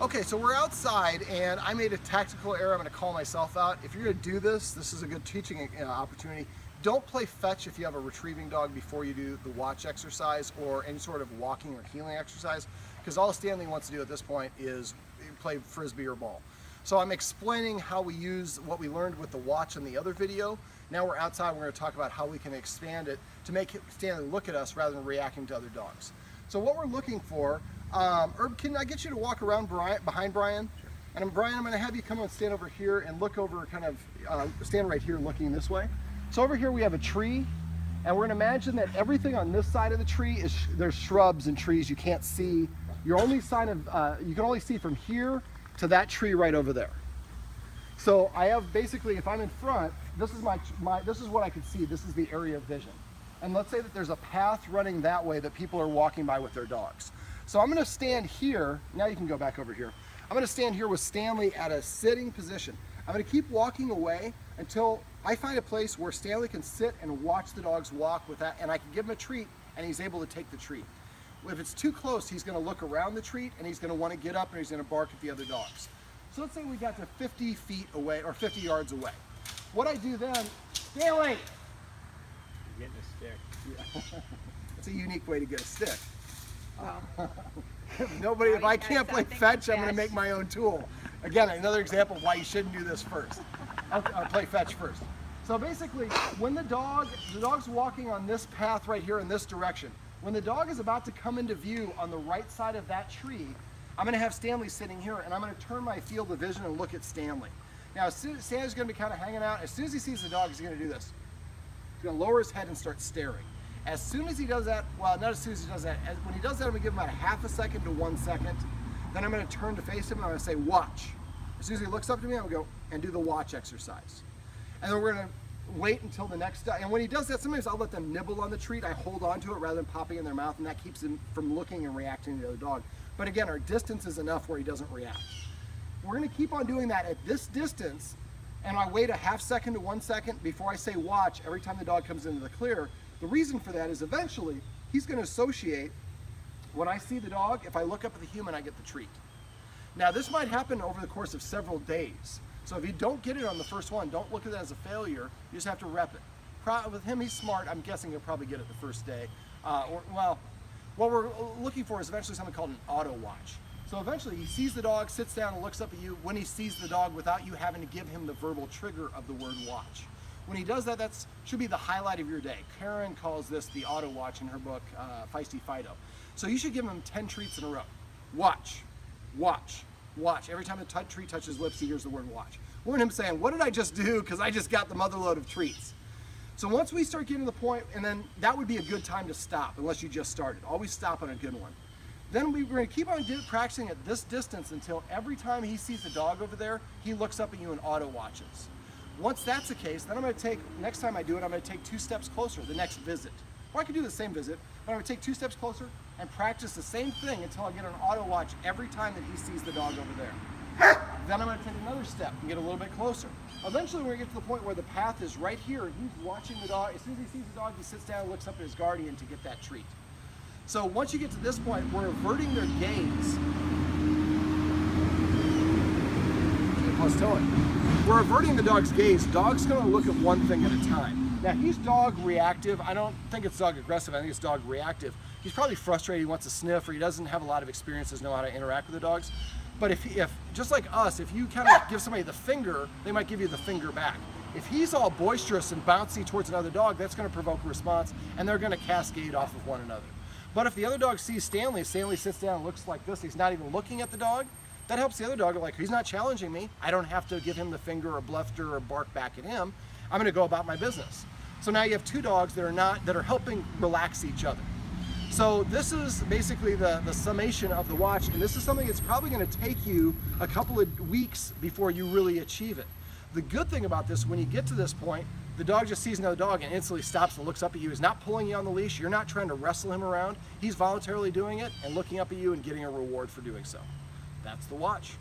Okay, so we're outside and I made a tactical error. I'm gonna call myself out. If you're gonna do this, this is a good teaching opportunity. Don't play fetch if you have a retrieving dog before you do the watch exercise or any sort of walking or heeling exercise, because all Stanley wants to do at this point is play frisbee or ball. So I'm explaining how we use what we learned with the watch in the other video. Now we're outside, we're gonna talk about how we can expand it to make Stanley look at us rather than reacting to other dogs. So what we're looking for, Herb, can I get you to walk around behind Brian? Sure. And Brian, I'm going to have you come and stand over here and look over, kind of stand right here looking this way. So over here we have a tree, and we're going to imagine that everything on this side of the tree is, there's shrubs and trees you can't see. Your only sign of, you can only see from here to that tree right over there. So I have basically, if I'm in front, this is this is what I can see. This is the area of vision. And let's say that there's a path running that way that people are walking by with their dogs. So I'm going to stand here. Now you can go back over here. I'm going to stand here with Stanley at a sitting position. I'm going to keep walking away until I find a place where Stanley can sit and watch the dogs walk with that, and I can give him a treat and he's able to take the treat. If it's too close, he's going to look around the treat and he's going to want to get up and he's going to bark at the other dogs. So let's say we got to 50 feet away or 50 yards away. What I do then, Stanley! You're getting a stick. Yeah. It's a unique way to get a stick. Nobody, if I can't play fetch, I'm going to make my own tool. Again, another example of why you shouldn't do this first. I'll play fetch first. So basically, when the dog's walking on this path right here in this direction, when the dog is about to come into view on the right side of that tree, I'm going to have Stanley sitting here, and I'm going to turn my field of vision and look at Stanley. Now, Stanley's going to be kind of hanging out. As soon as he sees the dog, he's going to do this. He's going to lower his head and start staring. As soon as he does that, well, not as soon as he does that, when he does that, I'm going to give him about a half a second to 1 second. Then I'm going to turn to face him and I'm going to say, watch. As soon as he looks up to me, I'm going to go and do the watch exercise. And then we're going to wait until the next time. And when he does that, sometimes I'll let them nibble on the treat. I hold on to it rather than popping in their mouth, and that keeps him from looking and reacting to the other dog. But again, our distance is enough where he doesn't react. We're going to keep on doing that at this distance, and I wait a half second to 1 second before I say watch every time the dog comes into the clear. The reason for that is eventually he's going to associate, when I see the dog, if I look up at the human, I get the treat. Now this might happen over the course of several days. So if you don't get it on the first one, don't look at it as a failure. You just have to rep it. With him, he's smart. I'm guessing he'll probably get it the first day. Well, what we're looking for is eventually something called an auto watch. So eventually he sees the dog, sits down and looks up at you when he sees the dog without you having to give him the verbal trigger of the word watch. When he does that, that should be the highlight of your day. Karen calls this the auto watch in her book, Feisty Fido. So you should give him 10 treats in a row. Watch, watch, watch. Every time the treat touches his lips, he hears the word watch. We're him saying, what did I just do? Because I just got the mother load of treats. So once we start getting to the point, and then that would be a good time to stop, unless you just started. Always stop on a good one. Then we're going to keep on practicing at this distance until every time he sees the dog over there, he looks up at you and auto watches. Once that's the case, then I'm going to take, next time I do it, I'm going to take 2 steps closer, the next visit. Or I could do the same visit, but I'm going to take 2 steps closer and practice the same thing until I get an auto watch every time that he sees the dog over there. Then I'm going to take another step and get a little bit closer. Eventually we're going to get to the point where the path is right here and he's watching the dog. As soon as he sees the dog, he sits down and looks up at his guardian to get that treat. So once you get to this point, we're averting their gaze. We're averting the dog's gaze. Dog's going to look at one thing at a time. Now he's dog reactive. I don't think it's dog aggressive. I think it's dog reactive. He's probably frustrated. He wants to sniff, or he doesn't have a lot of experience, doesn't know how to interact with the dogs. But if just like us, if you kind of give somebody the finger, they might give you the finger back. If he's all boisterous and bouncy towards another dog, that's going to provoke a response, and they're going to cascade off of one another. But if the other dog sees Stanley sits down and looks like this, he's not even looking at the dog, that helps the other dog. Like, he's not challenging me. I don't have to give him the finger or bluster or bark back at him. I'm going to go about my business. So now you have 2 dogs that are helping relax each other. So this is basically the summation of the watch, and this is something that's probably going to take you a couple of weeks before you really achieve it. The good thing about this, when you get to this point, the dog just sees another dog and instantly stops and looks up at you. He's not pulling you on the leash. You're not trying to wrestle him around. He's voluntarily doing it and looking up at you and getting a reward for doing so. That's the watch.